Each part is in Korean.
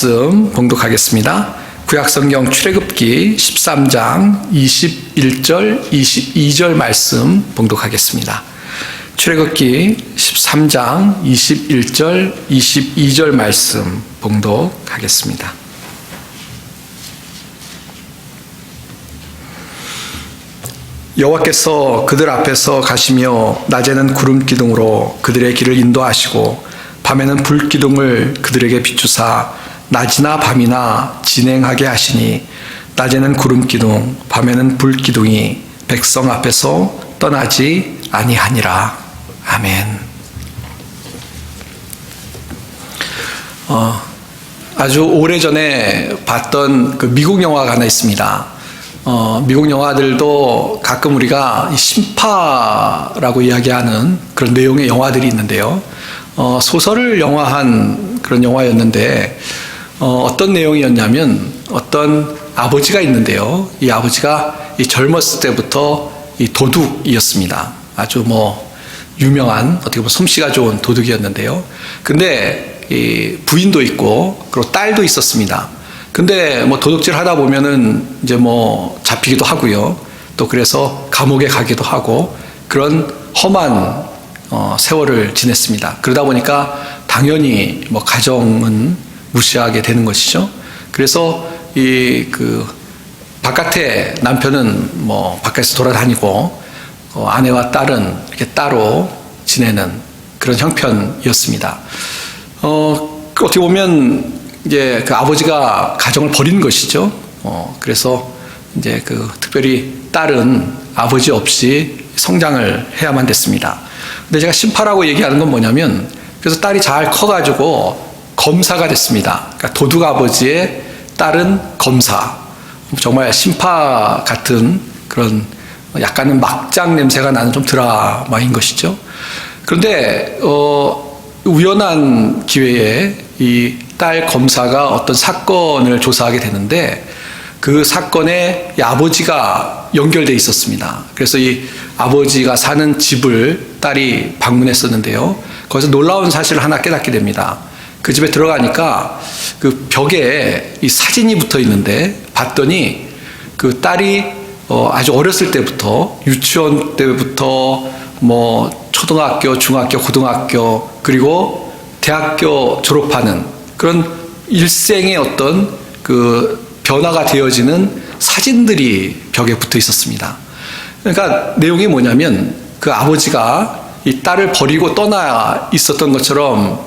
말씀 봉독하겠습니다. 구약성경 출애굽기 13장 21절 22절 말씀 봉독하겠습니다. 출애굽기 13장 21절 22절 말씀 봉독하겠습니다. 여호와께서 그들 앞에서 가시며 낮에는 구름 기둥으로 그들의 길을 인도하시고 밤에는 불 기둥을 그들에게 비추사 낮이나 밤이나 진행하게 하시니 낮에는 구름 기둥 밤에는 불 기둥이 백성 앞에서 떠나지 아니하니라. 아멘. 아주 오래전에 봤던 그 미국 영화가 하나 있습니다. 미국 영화들도 가끔 우리가 신파라고 이야기하는 그런 내용의 영화들이 있는데요. 소설을 영화한 그런 영화였는데, 어떤 내용이었냐면, 어떤 아버지가 있는데요. 이 아버지가 이 젊었을 때부터 이 도둑이었습니다. 아주 유명한, 어떻게 보면 솜씨가 좋은 도둑이었는데요. 근데 이 부인도 있고, 그리고 딸도 있었습니다. 근데 도둑질 하다 보면은 이제 잡히기도 하고요. 또 그래서 감옥에 가기도 하고 그런 험한 세월을 지냈습니다. 그러다 보니까 당연히 가정은 무시하게 되는 것이죠. 그래서 바깥에 남편은 밖에서 돌아다니고 아내와 딸은 이렇게 따로 지내는 그런 형편이었습니다. 어떻게 보면 이제 그 아버지가 가정을 버린 것이죠. 그래서 이제 특별히 딸은 아버지 없이 성장을 해야만 됐습니다. 근데 제가 신파라고 얘기하는 건 뭐냐면, 그래서 딸이 잘 커가지고 검사가 됐습니다. 그러니까 도둑 아버지의 딸은 검사. 정말 신파 같은 그런 약간은 막장 냄새가 나는 좀 드라마인 것이죠. 그런데 우연한 기회에 이 딸 검사가 어떤 사건을 조사하게 되는데, 그 사건에 이 아버지가 연결되어 있었습니다. 그래서 이 아버지가 사는 집을 딸이 방문했었는데요. 거기서 놀라운 사실을 하나 깨닫게 됩니다. 그 집에 들어가니까 그 벽에 이 사진이 붙어 있는데, 봤더니 그 딸이 아주 어렸을 때부터, 유치원 때부터 초등학교, 중학교, 고등학교, 그리고 대학교 졸업하는 그런 일생의 어떤 변화가 되어지는 사진들이 벽에 붙어 있었습니다. 그러니까 내용이 뭐냐면, 그 아버지가 이 딸을 버리고 떠나 있었던 것처럼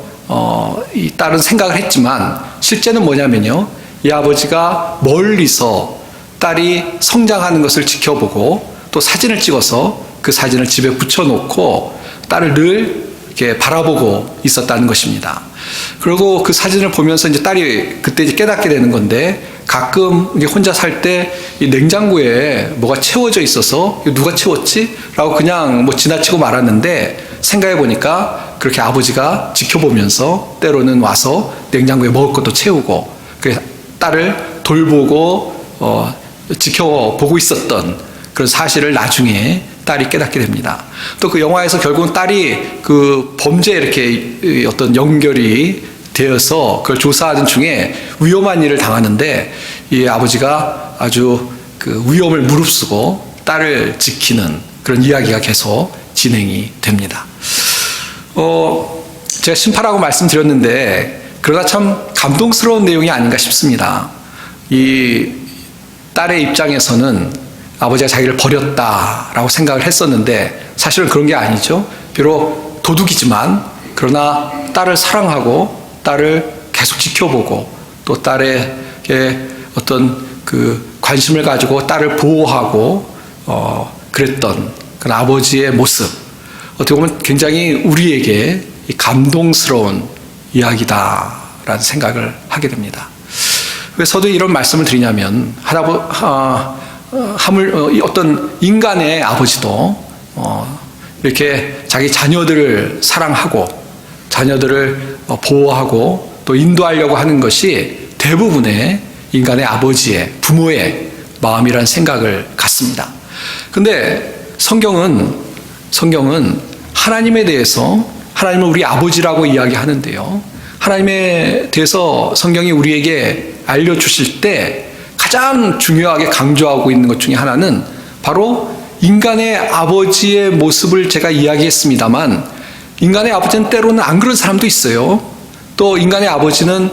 이 딸은 생각을 했지만, 실제는 뭐냐면요, 이 아버지가 멀리서 딸이 성장하는 것을 지켜보고 또 사진을 찍어서 그 사진을 집에 붙여놓고 딸을 늘 이렇게 바라보고 있었다는 것입니다. 그리고 그 사진을 보면서 이제 딸이 그때 이제 깨닫게 되는 건데, 가끔 이제 혼자 살 때 이 냉장고에 뭐가 채워져 있어서 이거 누가 채웠지? 라고 그냥 지나치고 말았는데, 생각해 보니까 그렇게 아버지가 지켜보면서 때로는 와서 냉장고에 먹을 것도 채우고, 그래서 딸을 돌보고 지켜보고 있었던 그런 사실을 나중에 딸이 깨닫게 됩니다. 또 그 영화에서 결국은 딸이 그 범죄에 이렇게 어떤 연결이 되어서 그걸 조사하는 중에 위험한 일을 당하는데, 이 아버지가 아주 그 위험을 무릅쓰고 딸을 지키는 그런 이야기가 계속 진행이 됩니다. 제가 신파라고 말씀드렸는데, 그러나 참 감동스러운 내용이 아닌가 싶습니다. 이 딸의 입장에서는 아버지가 자기를 버렸다라고 생각을 했었는데, 사실은 그런 게 아니죠. 비록 도둑이지만 그러나 딸을 사랑하고 딸을 계속 지켜보고 또 딸에게 어떤 그 관심을 가지고 딸을 보호하고 그랬던 그런 아버지의 모습, 어떻게 보면 굉장히 우리에게 감동스러운 이야기다라는 생각을 하게 됩니다. 왜 저도 이런 말씀을 드리냐면, 어떤 인간의 아버지도 이렇게 자기 자녀들을 사랑하고 자녀들을 보호하고 또 인도하려고 하는 것이 대부분의 인간의 아버지의, 부모의 마음이라는 생각을 갖습니다. 그런데 성경은 하나님에 대해서, 하나님을 우리 아버지라고 이야기하는데요, 하나님에 대해서 성경이 우리에게 알려주실 때 가장 중요하게 강조하고 있는 것 중에 하나는 바로 인간의 아버지의 모습을 제가 이야기했습니다만, 인간의 아버지는 때로는 안 그런 사람도 있어요. 또 인간의 아버지는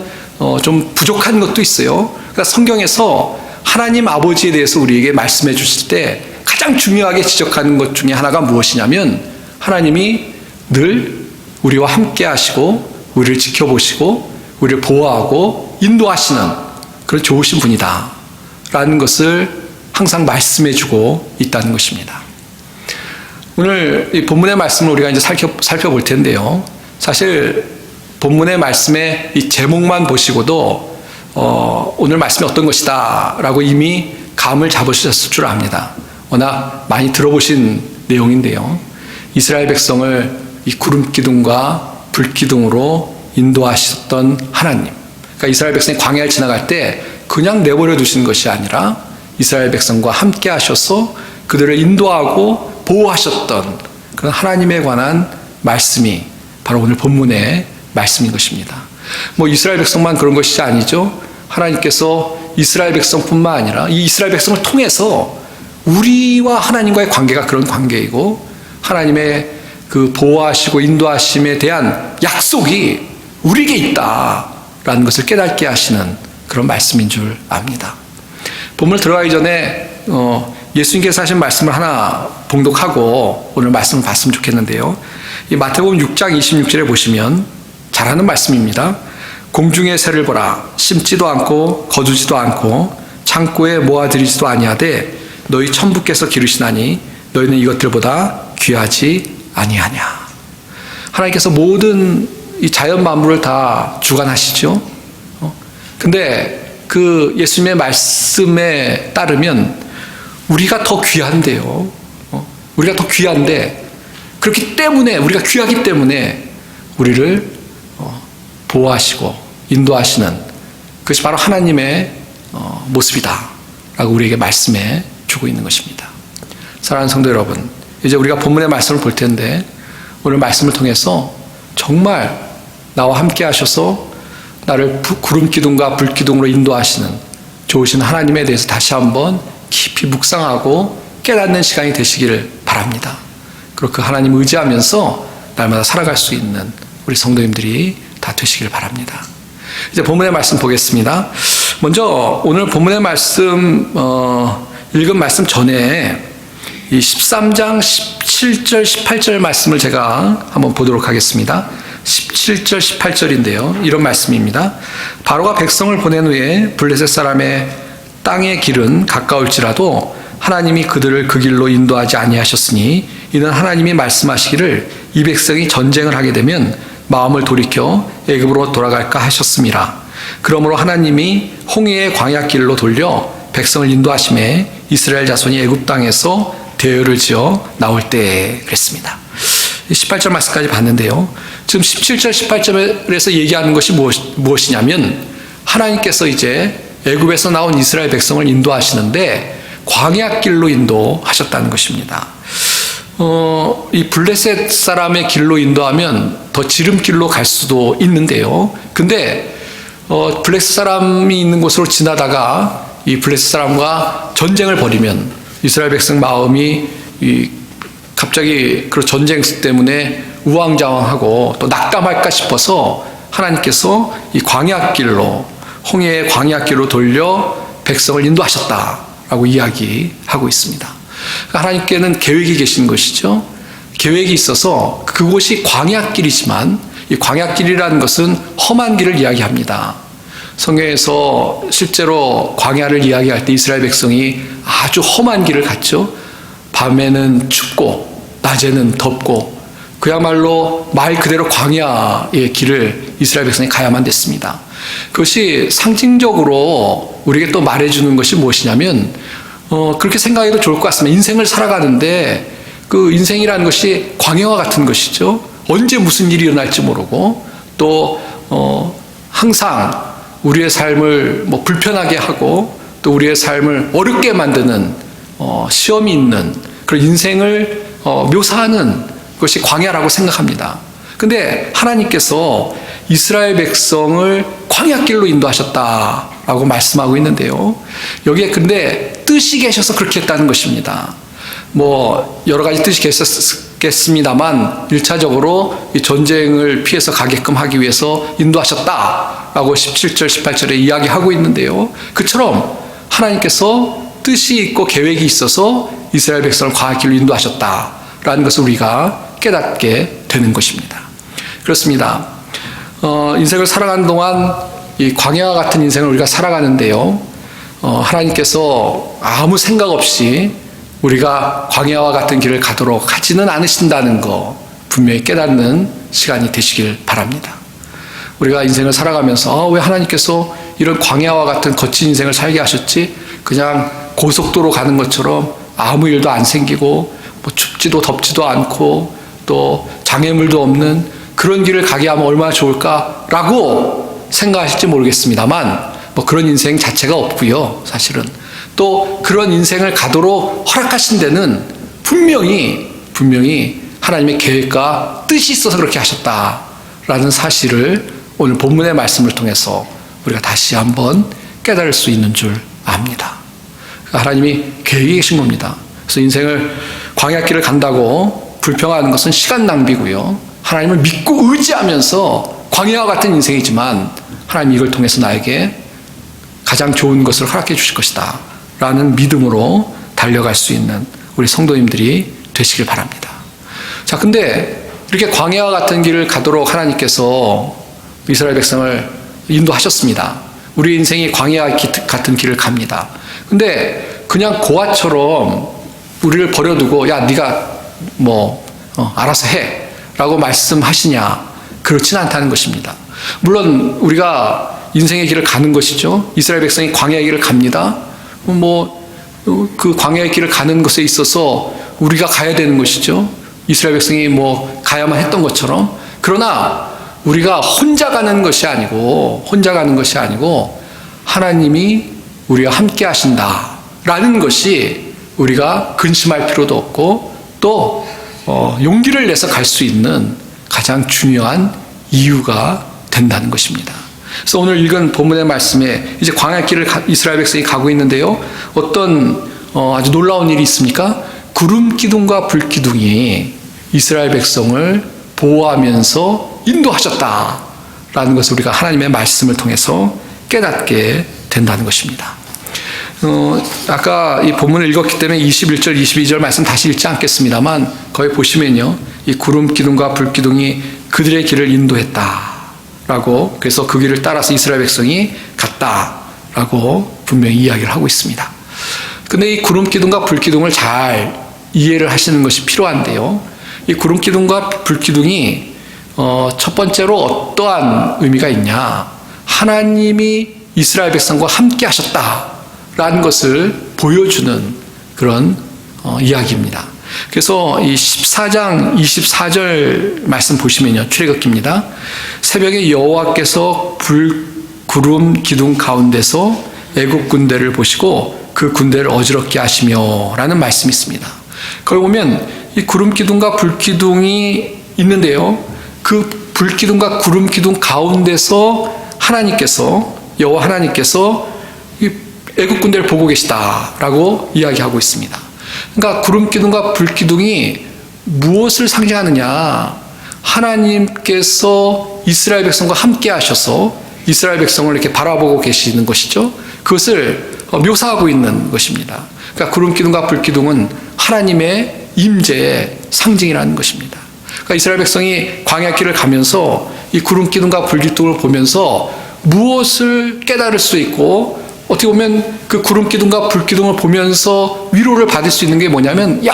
좀 부족한 것도 있어요. 그러니까 성경에서 하나님 아버지에 대해서 우리에게 말씀해 주실 때 가장 중요하게 지적하는 것 중에 하나가 무엇이냐면, 하나님이 늘 우리와 함께 하시고 우리를 지켜보시고 우리를 보호하고 인도하시는 그런 좋으신 분이다 라는 것을 항상 말씀해 주고 있다는 것입니다. 오늘 이 본문의 말씀을 우리가 이제 살펴볼 텐데요. 사실 본문의 말씀의 이 제목만 보시고도 오늘 말씀이 어떤 것이다 라고 이미 감을 잡으셨을 줄 압니다. 워낙 많이 들어보신 내용인데요. 이스라엘 백성을 이 구름 기둥과 불 기둥으로 인도하셨던 하나님. 그러니까 이스라엘 백성이 광야를 지나갈 때 그냥 내버려 두신 것이 아니라 이스라엘 백성과 함께 하셔서 그들을 인도하고 보호하셨던 그런 하나님에 관한 말씀이 바로 오늘 본문의 말씀인 것입니다. 뭐 이스라엘 백성만 그런 것이 아니죠. 하나님께서 이스라엘 백성뿐만 아니라 이 이스라엘 백성을 통해서 우리와 하나님과의 관계가 그런 관계이고, 하나님의 그 보호하시고 인도하심에 대한 약속이 우리에게 있다라는 것을 깨닫게 하시는 그런 말씀인 줄 압니다. 본문 들어가기 전에 예수님께서 하신 말씀을 하나 봉독하고 오늘 말씀을 봤으면 좋겠는데요. 이 마태복음 6장 26절에 보시면 잘하는 말씀입니다. 공중의 새를 보라. 심지도 않고 거두지도 않고 창고에 모아들이지도 아니하되 너희 천부께서 기르시나니 너희는 이것들보다 귀하지 아니하냐. 하나님께서 모든 이 자연 만물을 다 주관하시죠. 근데 그 예수님의 말씀에 따르면 우리가 더 귀한데요. 우리가 더 귀한데, 그렇기 때문에, 우리가 귀하기 때문에 우리를 보호하시고 인도하시는 그것이 바로 하나님의 모습이다 라고 우리에게 말씀해 주고 있는 것입니다. 사랑하는 성도 여러분, 이제 우리가 본문의 말씀을 볼 텐데, 오늘 말씀을 통해서 정말 나와 함께 하셔서 나를 구름 기둥과 불 기둥으로 인도하시는 좋으신 하나님에 대해서 다시 한번 깊이 묵상하고 깨닫는 시간이 되시기를 바랍니다. 그리고 그 하나님 의지하면서 날마다 살아갈 수 있는 우리 성도님들이 다 되시길 바랍니다. 이제 본문의 말씀 보겠습니다. 먼저 오늘 본문의 말씀 읽은 말씀 전에 이 13장 17절 18절 말씀을 제가 한번 보도록 하겠습니다. 17절 18절인데요. 이런 말씀입니다. 바로가 백성을 보낸 후에 블레셋 사람의 땅의 길은 가까울지라도 하나님이 그들을 그 길로 인도하지 아니하셨으니 이는 하나님이 말씀하시기를 이 백성이 전쟁을 하게 되면 마음을 돌이켜 애굽으로 돌아갈까 하셨습니다. 그러므로 하나님이 홍해의 광야길로 돌려 백성을 인도하심에 이스라엘 자손이 애굽 땅에서 대열을 지어 나올 때 그랬습니다. 18절 말씀까지 봤는데요. 지금 17절 18절에서 얘기하는 것이 무엇이냐면, 하나님께서 이제 애굽에서 나온 이스라엘 백성을 인도하시는데 광야길로 인도하셨다는 것입니다. 이 블레셋 사람의 길로 인도하면 더 지름길로 갈 수도 있는데요. 근데 블레셋 사람이 있는 곳으로 지나다가 이 블레셋 사람과 전쟁을 벌이면 이스라엘 백성 마음이 갑자기 그 전쟁 때문에 우왕좌왕하고 또 낙담할까 싶어서 하나님께서 이 광야길로, 홍해의 광야길로 돌려 백성을 인도하셨다라고 이야기하고 있습니다. 하나님께는 계획이 계신 것이죠. 계획이 있어서 그곳이 광야길이지만 이 광야길이라는 것은 험한 길을 이야기합니다. 성경에서 실제로 광야를 이야기할 때 이스라엘 백성이 아주 험한 길을 갔죠. 밤에는 춥고 낮에는 덥고 그야말로 말 그대로 광야의 길을 이스라엘 백성이 가야만 됐습니다. 그것이 상징적으로 우리에게 또 말해주는 것이 무엇이냐면, 그렇게 생각해도 좋을 것 같습니다. 인생을 살아가는데 그 인생이라는 것이 광야와 같은 것이죠. 언제 무슨 일이 일어날지 모르고 또 항상 우리의 삶을 불편하게 하고 또 우리의 삶을 어렵게 만드는 시험이 있는 그런 인생을 묘사하는 것이 광야라고 생각합니다. 근데 하나님께서 이스라엘 백성을 광야길로 인도하셨다라고 말씀하고 있는데요. 여기에 근데 뜻이 계셔서 그렇게 했다는 것입니다. 뭐 여러 가지 뜻이 계셨겠습니다만 1차적으로 이 전쟁을 피해서 가게끔 하기 위해서 인도하셨다라고 17절 18절에 이야기하고 있는데요. 그처럼 하나님께서 뜻이 있고 계획이 있어서 이스라엘 백성을 광야길로 인도하셨다라는 것을 우리가 깨닫게 되는 것입니다. 그렇습니다. 인생을 살아가는 동안 이 광야와 같은 인생을 우리가 살아가는데요. 하나님께서 아무 생각 없이 우리가 광야와 같은 길을 가도록 하지는 않으신다는 거 분명히 깨닫는 시간이 되시길 바랍니다. 우리가 인생을 살아가면서 왜 하나님께서 이런 광야와 같은 거친 인생을 살게 하셨지? 그냥 고속도로 가는 것처럼 아무 일도 안 생기고 뭐 춥지도 덥지도 않고 또 장애물도 없는 그런 길을 가게 하면 얼마나 좋을까라고 생각하실지 모르겠습니다만 뭐 그런 인생 자체가 없고요. 사실은 또 그런 인생을 가도록 허락하신 데는 분명히 하나님의 계획과 뜻이 있어서 그렇게 하셨다라는 사실을 오늘 본문의 말씀을 통해서 우리가 다시 한번 깨달을 수 있는 줄 압니다. 하나님이 계획이 계신 겁니다. 그래서 인생을 광야길을 간다고 불평하는 것은 시간 낭비고요. 하나님을 믿고 의지하면서 광야와 같은 인생이지만 하나님이 이걸 통해서 나에게 가장 좋은 것을 허락해 주실 것이다 라는 믿음으로 달려갈 수 있는 우리 성도님들이 되시길 바랍니다. 자, 근데 이렇게 광야와 같은 길을 가도록 하나님께서 이스라엘 백성을 인도하셨습니다. 우리 인생이 광야 같은 길을 갑니다. 근데 그냥 고아처럼 우리를 버려두고 야 네가 알아서 해 라고 말씀하시냐? 그렇진 않다는 것입니다. 물론 우리가 인생의 길을 가는 것이죠. 이스라엘 백성이 광야의 길을 갑니다. 그 광야의 길을 가는 것에 있어서 우리가 가야 되는 것이죠. 이스라엘 백성이 가야만 했던 것처럼. 그러나 우리가 혼자 가는 것이 아니고 하나님이 우리와 함께 하신다라는 것이 우리가 근심할 필요도 없고 또 용기를 내서 갈 수 있는 가장 중요한 이유가 된다는 것입니다. 그래서 오늘 읽은 본문의 말씀에 이제 광야길을 이스라엘 백성이 가고 있는데요. 어떤 아주 놀라운 일이 있습니까? 구름 기둥과 불 기둥이 이스라엘 백성을 보호하면서 인도하셨다라는 것을 우리가 하나님의 말씀을 통해서 깨닫게 된다는 것입니다. 아까 이 본문을 읽었기 때문에 21절, 22절 말씀 다시 읽지 않겠습니다만 거기 보시면요. 이 구름 기둥과 불 기둥이 그들의 길을 인도했다라고 그래서 그 길을 따라서 이스라엘 백성이 갔다라고 분명히 이야기를 하고 있습니다. 근데 이 구름 기둥과 불 기둥을 잘 이해를 하시는 것이 필요한데요. 이 구름 기둥과 불 기둥이 첫 번째로 어떠한 의미가 있냐? 하나님이 이스라엘 백성과 함께 하셨다라는 것을 보여주는 그런 이야기입니다. 그래서 이 14장 24절 말씀 보시면요. 출애굽기입니다. 새벽에 여호와께서 불, 구름, 기둥 가운데서 애국 군대를 보시고 그 군대를 어지럽게 하시며 라는 말씀이 있습니다. 거기 보면 이 구름 기둥과 불 기둥이 있는데요. 그 불 기둥과 구름 기둥 가운데서 여호와 하나님께서 이 애국 군대를 보고 계시다라고 이야기하고 있습니다. 그러니까 구름 기둥과 불 기둥이 무엇을 상징하느냐? 하나님께서 이스라엘 백성과 함께 하셔서 이스라엘 백성을 이렇게 바라보고 계시는 것이죠. 그것을 묘사하고 있는 것입니다. 그러니까 구름 기둥과 불 기둥은 하나님의 임재의 상징이라는 것입니다. 그러니까 이스라엘 백성이 광야길을 가면서 이 구름 기둥과 불 기둥을 보면서 무엇을 깨달을 수 있고 어떻게 보면 그 구름 기둥과 불 기둥을 보면서 위로를 받을 수 있는 게 뭐냐면 야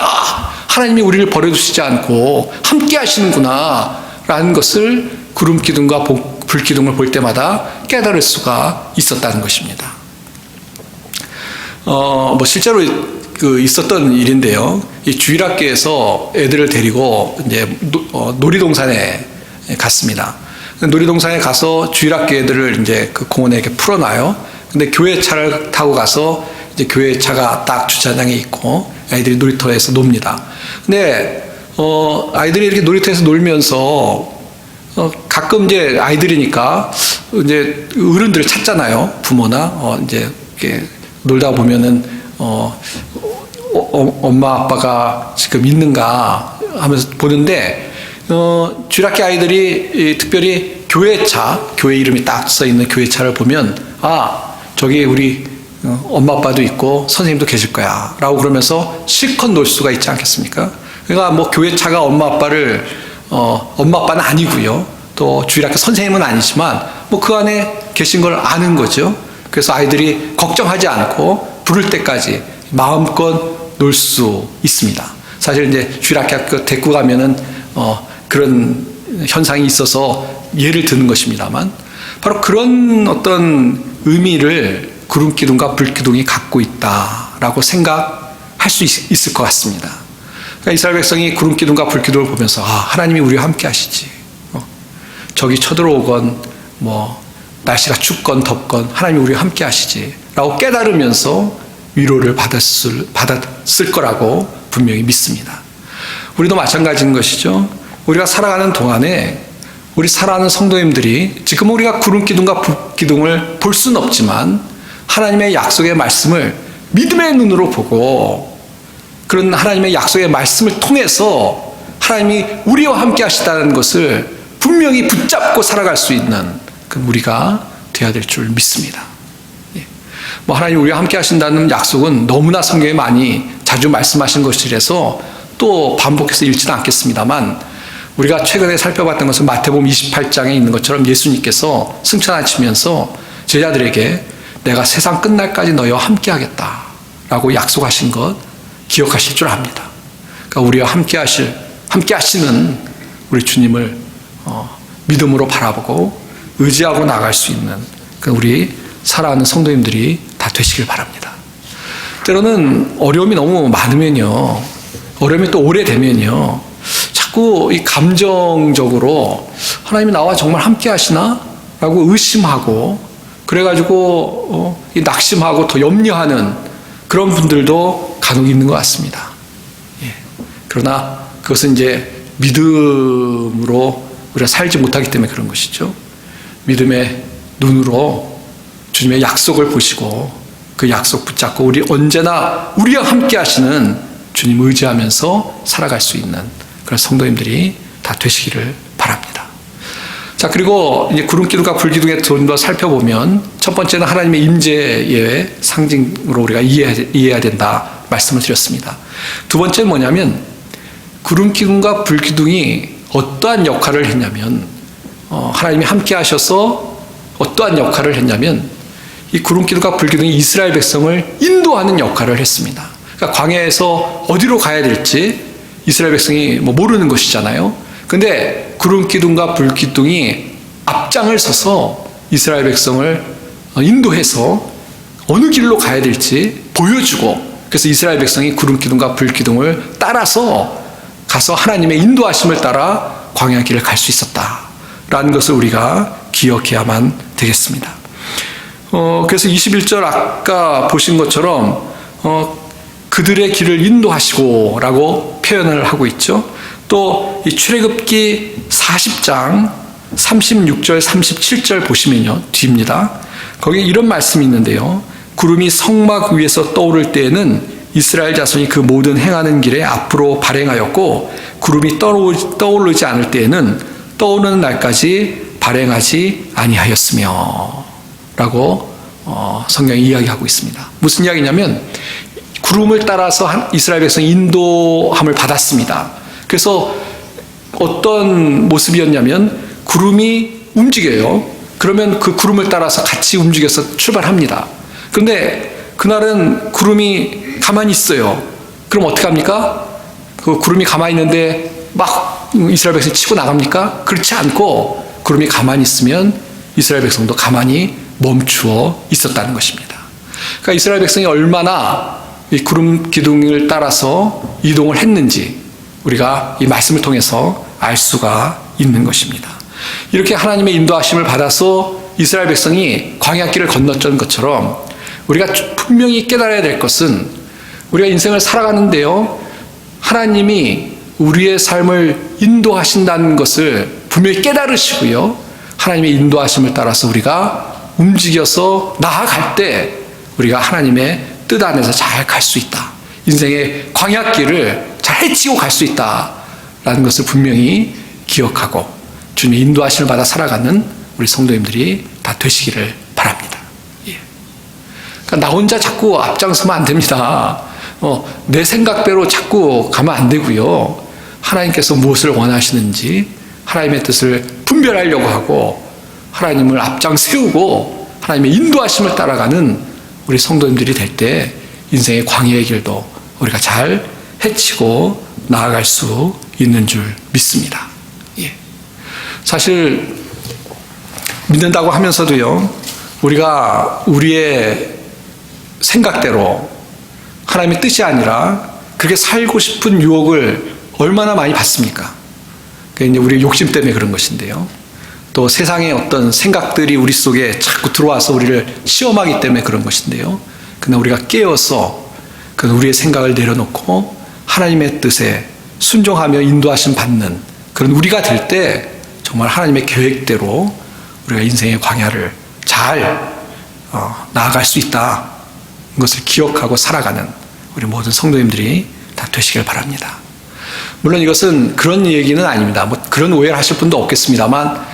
하나님이 우리를 버려두시지 않고 함께 하시는구나 라는 것을 구름 기둥과 불 기둥을 볼 때마다 깨달을 수가 있었다는 것입니다. 실제로 있었던 일인데요. 이 주일학교에서 애들을 데리고 이제 놀이동산에 갔습니다. 놀이동산에 가서 주일학교 애들을 이제 그 공원에 이렇게 풀어놔요. 근데 교회 차를 타고 가서 이제 교회 차가 딱 주차장에 있고 아이들이 놀이터에서 놉니다. 근데 아이들이 이렇게 놀이터에서 놀면서 가끔 이제 아이들이니까 이제 어른들을 찾잖아요. 부모나 이제 이렇게 놀다 보면은 엄마 아빠가 지금 있는가 하면서 보는데 주일학교 아이들이 특별히 교회차, 교회 이름이 딱 써 있는 교회차를 보면 저기 우리 엄마 아빠도 있고 선생님도 계실 거야 라고 그러면서 실컷 놀 수가 있지 않겠습니까? 그러니까 뭐 교회차가 엄마 아빠는 아니고요. 또 주일학교 선생님은 아니지만 뭐 그 안에 계신 걸 아는 거죠. 그래서 아이들이 걱정하지 않고 부를 때까지 마음껏 놀 수 있습니다. 사실 이제 주일학교 데리고 가면은 그런 현상이 있어서 예를 드는 것입니다만, 바로 그런 어떤 의미를 구름기둥과 불기둥이 갖고 있다라고 생각할 수 있을 것 같습니다. 그러니까 이스라엘 백성이 구름기둥과 불기둥을 보면서 하나님이 우리와 함께 하시지. 적이 쳐들어오건 뭐 날씨가 춥건 덥건 하나님이 우리와 함께 하시지 라고 깨달으면서 위로를 받았을 거라고 분명히 믿습니다. 우리도 마찬가지인 것이죠. 우리가 살아가는 동안에 우리 사랑하는 성도님들이 지금 우리가 구름기둥과 불기둥을 볼 수는 없지만 하나님의 약속의 말씀을 믿음의 눈으로 보고 그런 하나님의 약속의 말씀을 통해서 하나님이 우리와 함께 하시다는 것을 분명히 붙잡고 살아갈 수 있는 그 우리가 되어야 될 줄 믿습니다. 뭐 하나님 우리와 함께 하신다는 약속은 너무나 성경에 많이 자주 말씀하신 것이라서 또 반복해서 읽지는 않겠습니다만, 우리가 최근에 살펴봤던 것은 마태복음 28장에 있는 것처럼 예수님께서 승천하시면서 제자들에게 내가 세상 끝날까지 너희와 함께 하겠다 라고 약속하신 것 기억하실 줄 압니다. 그러니까 우리와 함께 하시는 우리 주님을 믿음으로 바라보고 의지하고 나갈 수 있는 우리 사랑하는 성도님들이 다 되시길 바랍니다. 때로는 어려움이 너무 많으면요, 어려움이 또 오래되면요, 자꾸 이 감정적으로 하나님이 나와 정말 함께 하시나? 라고 의심하고 그래가지고 낙심하고 더 염려하는 그런 분들도 간혹 있는 것 같습니다. 그러나 그것은 이제 믿음으로 우리가 살지 못하기 때문에 그런 것이죠. 믿음의 눈으로 주님의 약속을 보시고 그 약속 붙잡고 우리 언제나 우리와 함께 하시는 주님 의지하면서 살아갈 수 있는 그런 성도님들이 다 되시기를 바랍니다. 자, 그리고 이제 구름기둥과 불기둥에 좀 더 살펴보면 첫 번째는 하나님의 임재의 상징으로 우리가 이해해야 된다 말씀을 드렸습니다. 두 번째는 뭐냐면 구름기둥과 불기둥이 어떠한 역할을 했냐면 하나님이 함께 하셔서 어떠한 역할을 했냐면 이 구름기둥과 불기둥이 이스라엘 백성을 인도하는 역할을 했습니다. 그러니까 광야에서 어디로 가야 될지 이스라엘 백성이 모르는 것이잖아요. 근데 구름기둥과 불기둥이 앞장을 서서 이스라엘 백성을 인도해서 어느 길로 가야 될지 보여주고, 그래서 이스라엘 백성이 구름기둥과 불기둥을 따라서 가서 하나님의 인도하심을 따라 광야 길을 갈 수 있었다라는 것을 우리가 기억해야만 되겠습니다. 그래서 21절 아까 보신 것처럼 그들의 길을 인도하시고 라고 표현을 하고 있죠. 또 이 출애굽기 40장 36절 37절 보시면요, 뒤입니다. 거기에 이런 말씀이 있는데요. 구름이 성막 위에서 떠오를 때에는 이스라엘 자손이 그 모든 행하는 길에 앞으로 발행하였고, 구름이 떠오르지 않을 때에는 떠오르는 날까지 발행하지 아니하였으며 라고 성경이 이야기하고 있습니다. 무슨 이야기냐면 구름을 따라서 이스라엘 백성이 인도함을 받았습니다. 그래서 어떤 모습이었냐면 구름이 움직여요. 그러면 그 구름을 따라서 같이 움직여서 출발합니다. 그런데 그날은 구름이 가만히 있어요. 그럼 어떻게 합니까? 그 구름이 가만히 있는데 막 이스라엘 백성이 치고 나갑니까? 그렇지 않고 구름이 가만히 있으면 이스라엘 백성도 가만히 멈추어 있었다는 것입니다. 그러니까 이스라엘 백성이 얼마나 이 구름 기둥을 따라서 이동을 했는지 우리가 이 말씀을 통해서 알 수가 있는 것입니다. 이렇게 하나님의 인도하심을 받아서 이스라엘 백성이 광야길을 건넜던 것처럼 우리가 분명히 깨달아야 될 것은 우리가 인생을 살아가는데요, 하나님이 우리의 삶을 인도하신다는 것을 분명히 깨달으시고요. 하나님의 인도하심을 따라서 우리가 움직여서 나아갈 때 우리가 하나님의 뜻 안에서 잘 갈 수 있다. 인생의 광야길을 잘 헤치고 갈 수 있다라는 것을 분명히 기억하고 주님의 인도하심을 받아 살아가는 우리 성도님들이 다 되시기를 바랍니다. 예. 그러니까 나 혼자 자꾸 앞장서면 안 됩니다. 내 생각대로 자꾸 가면 안 되고요. 하나님께서 무엇을 원하시는지 하나님의 뜻을 분별하려고 하고 하나님을 앞장 세우고 하나님의 인도하심을 따라가는 우리 성도님들이 될 때 인생의 광야의 길도 우리가 잘 헤치고 나아갈 수 있는 줄 믿습니다. 예. 사실 믿는다고 하면서도요, 우리가 우리의 생각대로 하나님의 뜻이 아니라 그렇게 살고 싶은 유혹을 얼마나 많이 받습니까? 그게 이제 우리의 욕심 때문에 그런 것인데요. 또 세상의 어떤 생각들이 우리 속에 자꾸 들어와서 우리를 시험하기 때문에 그런 것인데요. 그러나 우리가 깨어서 우리의 생각을 내려놓고 하나님의 뜻에 순종하며 인도하심 받는 그런 우리가 될 때 정말 하나님의 계획대로 우리가 인생의 광야를 잘 나아갈 수 있다. 이것을 기억하고 살아가는 우리 모든 성도님들이 다 되시길 바랍니다. 물론 이것은 그런 얘기는 아닙니다. 뭐 그런 오해를 하실 분도 없겠습니다만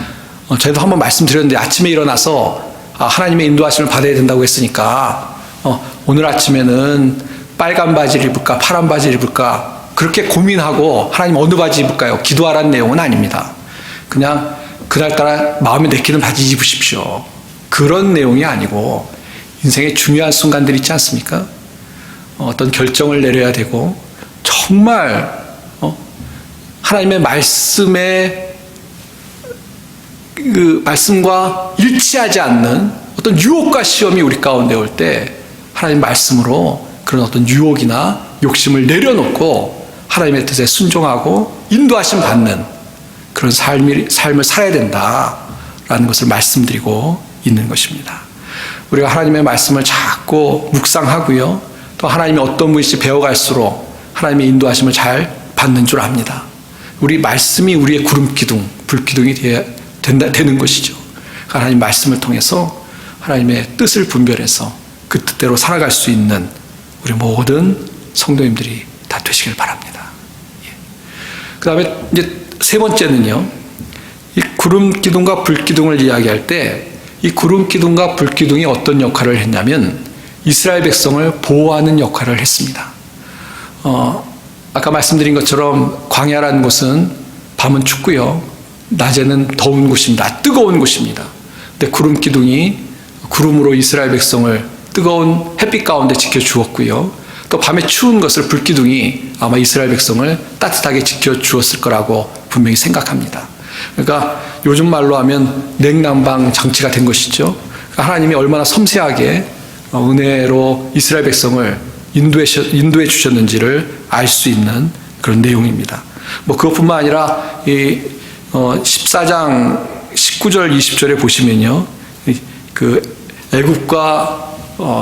저희도 한번 말씀드렸는데 아침에 일어나서 하나님의 인도하심을 받아야 된다고 했으니까 오늘 아침에는 빨간 바지를 입을까 파란 바지를 입을까 그렇게 고민하고 하나님 어느 바지 입을까요? 기도하라는 내용은 아닙니다. 그냥 그날따라 마음에 내키는 바지 입으십시오. 그런 내용이 아니고 인생의 중요한 순간들이 있지 않습니까? 어떤 결정을 내려야 되고 정말 하나님의 말씀과 일치하지 않는 어떤 유혹과 시험이 우리 가운데 올 때 하나님 말씀으로 그런 어떤 유혹이나 욕심을 내려놓고 하나님의 뜻에 순종하고 인도하심 받는 그런 삶을 살아야 된다라는 것을 말씀드리고 있는 것입니다. 우리가 하나님의 말씀을 자꾸 묵상하고요. 또 하나님이 어떤 분이신지 배워갈수록 하나님의 인도하심을 잘 받는 줄 압니다. 우리 말씀이 우리의 구름기둥, 불기둥이 되는 것이죠. 하나님 말씀을 통해서 하나님의 뜻을 분별해서 그 뜻대로 살아갈 수 있는 우리 모든 성도님들이 다 되시길 바랍니다. 그 다음에 이제 세 번째는요, 이 구름기둥과 불기둥을 이야기할 때 이 구름기둥과 불기둥이 어떤 역할을 했냐면 이스라엘 백성을 보호하는 역할을 했습니다. 아까 말씀드린 것처럼 광야라는 곳은 밤은 춥고요, 낮에는 더운 곳입니다. 뜨거운 곳입니다. 근데 구름기둥이 구름으로 이스라엘 백성을 뜨거운 햇빛 가운데 지켜주었고요. 또 밤에 추운 것을 불기둥이 아마 이스라엘 백성을 따뜻하게 지켜주었을 거라고 분명히 생각합니다. 그러니까 요즘 말로 하면 냉난방 장치가 된 것이죠. 그러니까 하나님이 얼마나 섬세하게 은혜로 이스라엘 백성을 인도해 주셨는지를 알 수 있는 그런 내용입니다. 뭐 그것뿐만 아니라 이 14장 19절 20절에 보시면요, 그 애굽과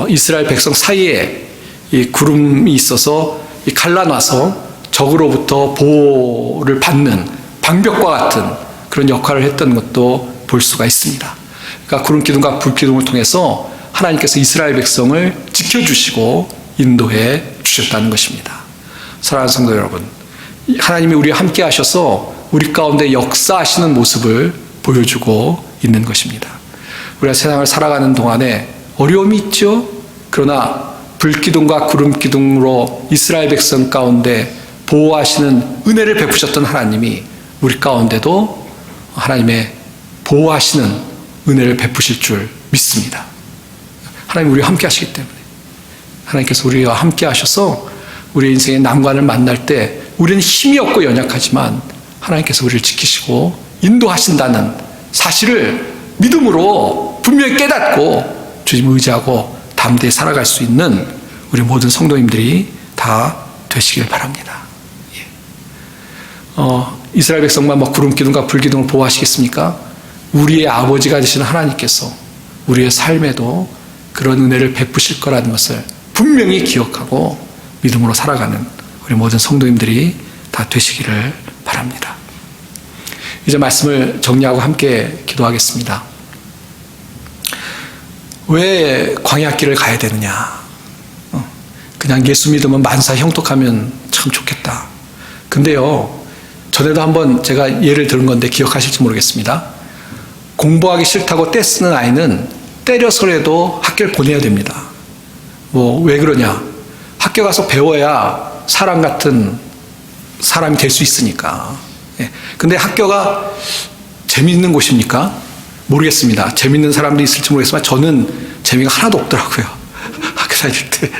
이스라엘 백성 사이에 이 구름이 있어서 갈라놔서 적으로부터 보호를 받는 방벽과 같은 그런 역할을 했던 것도 볼 수가 있습니다. 그러니까 구름기둥과 불기둥을 통해서 하나님께서 이스라엘 백성을 지켜주시고 인도해 주셨다는 것입니다. 사랑하는 성도 여러분, 하나님이 우리와 함께 하셔서 우리 가운데 역사하시는 모습을 보여주고 있는 것입니다. 우리가 세상을 살아가는 동안에 어려움이 있죠. 그러나 불기둥과 구름기둥으로 이스라엘 백성 가운데 보호하시는 은혜를 베푸셨던 하나님이 우리 가운데도 하나님의 보호하시는 은혜를 베푸실 줄 믿습니다. 하나님 우리와 함께 하시기 때문에 하나님께서 우리와 함께 하셔서 우리 인생의 난관을 만날 때 우리는 힘이 없고 연약하지만 하나님께서 우리를 지키시고 인도하신다는 사실을 믿음으로 분명히 깨닫고 주님 의지하고 담대히 살아갈 수 있는 우리 모든 성도님들이 다 되시길 바랍니다. 이스라엘 백성만 구름기둥과 불기둥을 보호하시겠습니까? 우리의 아버지가 되시는 하나님께서 우리의 삶에도 그런 은혜를 베푸실 거라는 것을 분명히 기억하고 믿음으로 살아가는 우리 모든 성도님들이 다 되시기를 바랍니다. 이제 말씀을 정리하고 함께 기도하겠습니다. 왜 광야길을 가야 되느냐? 그냥 예수 믿으면 만사 형통하면 참 좋겠다. 근데요, 전에도 한번 제가 예를 들은 건데 기억하실지 모르겠습니다. 공부하기 싫다고 떼쓰는 아이는 때려서라도 학교를 보내야 됩니다. 왜 그러냐? 학교 가서 배워야 사람 같은 사람이 될 수 있으니까. 근데 학교가 재미있는 곳입니까? 모르겠습니다. 재미있는 사람도 있을지 모르겠지만 저는 재미가 하나도 없더라고요. 학교 다닐 때.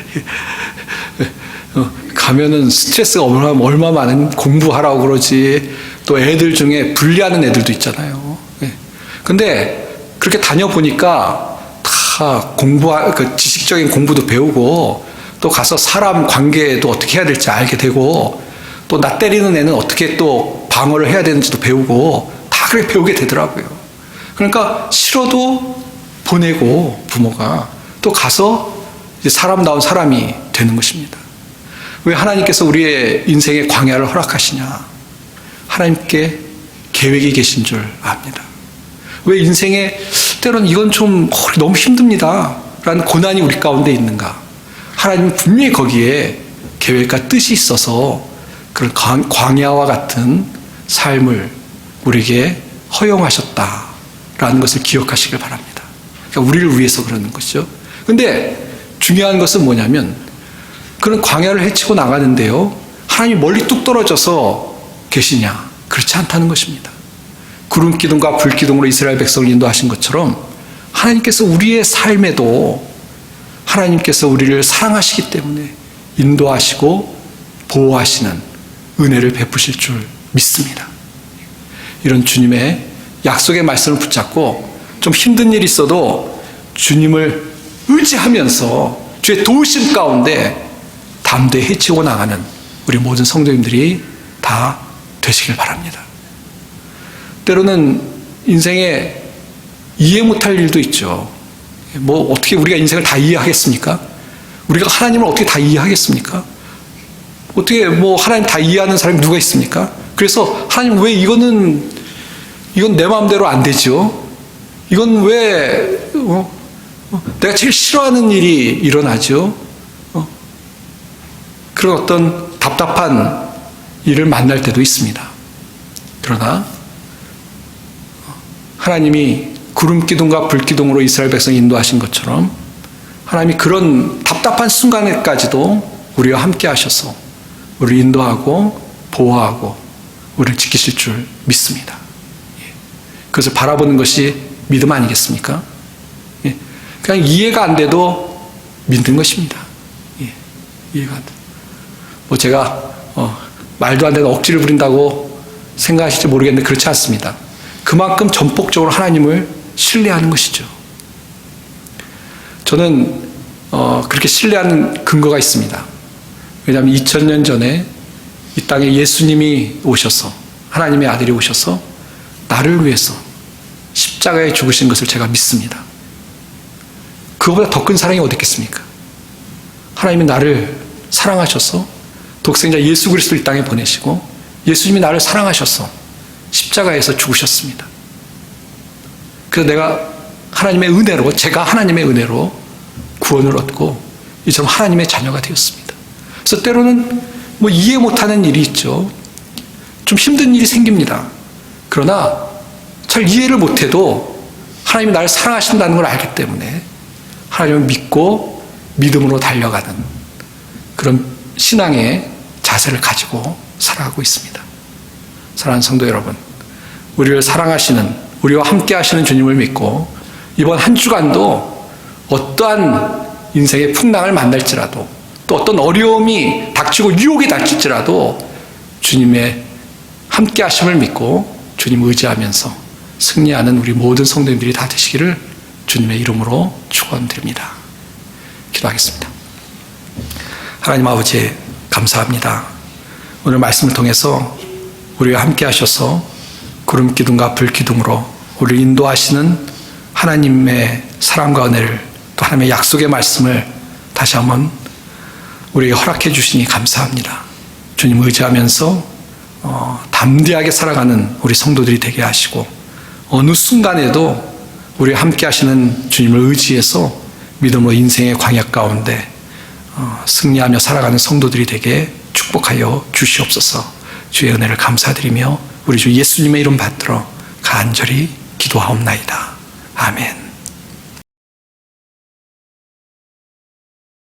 가면은 스트레스가 얼마 많은 공부하라고 그러지. 또 애들 중에 분리하는 애들도 있잖아요. 근데 그렇게 다녀보니까 다 그 지식적인 공부도 배우고 또 가서 사람 관계도 어떻게 해야 될지 알게 되고 또 나 때리는 애는 어떻게 또 방어를 해야 되는지도 배우고 다 그렇게 배우게 되더라고요. 그러니까 싫어도 보내고 부모가 또 가서 이제 사람다운 사람이 되는 것입니다. 왜 하나님께서 우리의 인생의 광야를 허락하시냐? 하나님께 계획이 계신 줄 압니다. 왜 인생에 때로는 이건 좀 너무 힘듭니다 라는 고난이 우리 가운데 있는가? 하나님은 분명히 거기에 계획과 뜻이 있어서 그런 광야와 같은 삶을 우리에게 허용하셨다라는 것을 기억하시길 바랍니다. 그러니까 우리를 위해서 그러는 것이죠. 근데 중요한 것은 뭐냐면 그런 광야를 헤치고 나가는데요, 하나님이 멀리 뚝 떨어져서 계시냐? 그렇지 않다는 것입니다. 구름 기둥과 불 기둥으로 이스라엘 백성을 인도하신 것처럼 하나님께서 우리의 삶에도 하나님께서 우리를 사랑하시기 때문에 인도하시고 보호하시는 은혜를 베푸실 줄 믿습니다. 이런 주님의 약속의 말씀을 붙잡고 좀 힘든 일이 있어도 주님을 의지하면서 주의 도우심 가운데 담대히 헤치고 나가는 우리 모든 성도님들이 다 되시길 바랍니다. 때로는 인생에 이해 못할 일도 있죠. 어떻게 우리가 인생을 다 이해하겠습니까? 우리가 하나님을 어떻게 다 이해하겠습니까? 어떻게 하나님 다 이해하는 사람이 누가 있습니까? 그래서 하나님 왜 이건 내 마음대로 안 되죠? 이건 왜 내가 제일 싫어하는 일이 일어나죠? 그런 어떤 답답한 일을 만날 때도 있습니다. 그러나 하나님이 구름 기둥과 불 기둥으로 이스라엘 백성을 인도하신 것처럼 하나님이 그런 답답한 순간에까지도 우리와 함께 하셔서 우리를 인도하고 보호하고 우리를 지키실 줄 믿습니다. 그것을 바라보는 것이 믿음 아니겠습니까? 그냥 이해가 안 돼도 믿는 것입니다. 이해가 안 돼. 제가 말도 안 되는 억지를 부린다고 생각하실지 모르겠는데 그렇지 않습니다. 그만큼 전폭적으로 하나님을 신뢰하는 것이죠. 저는 그렇게 신뢰하는 근거가 있습니다. 왜냐하면 2000년 전에 이 땅에 예수님이 오셔서 하나님의 아들이 오셔서 나를 위해서 십자가에 죽으신 것을 제가 믿습니다. 그거보다 더 큰 사랑이 어디 있겠습니까? 하나님이 나를 사랑하셔서 독생자 예수 그리스도를 이 땅에 보내시고 예수님이 나를 사랑하셔서 십자가에서 죽으셨습니다. 그래서 제가 하나님의 은혜로 구원을 얻고 이처럼 하나님의 자녀가 되었습니다. 그래서 때로는 이해 못하는 일이 있죠. 좀 힘든 일이 생깁니다. 그러나 잘 이해를 못해도 하나님이 나를 사랑하신다는 걸 알기 때문에 하나님을 믿고 믿음으로 달려가는 그런 신앙의 자세를 가지고 살아가고 있습니다. 사랑하는 성도 여러분, 우리를 사랑하시는, 우리와 함께 하시는 주님을 믿고 이번 한 주간도 어떠한 인생의 풍랑을 만날지라도 또 어떤 어려움이 닥치고 유혹이 닥칠지라도 주님의 함께 하심을 믿고 주님 의지하면서 승리하는 우리 모든 성도님들이 다 되시기를 주님의 이름으로 축원드립니다. 기도하겠습니다. 하나님 아버지 감사합니다. 오늘 말씀을 통해서 우리와 함께 하셔서 구름 기둥과 불 기둥으로 우리를 인도하시는 하나님의 사랑과 은혜를 또 하나님의 약속의 말씀을 다시 한번 우리에게 허락해 주시니 감사합니다. 주님 의지하면서 담대하게 살아가는 우리 성도들이 되게 하시고 어느 순간에도 우리 함께 하시는 주님을 의지해서 믿음으로 인생의 광야 가운데 승리하며 살아가는 성도들이 되게 축복하여 주시옵소서. 주의 은혜를 감사드리며 우리 주 예수님의 이름 받들어 간절히 기도하옵나이다. 아멘.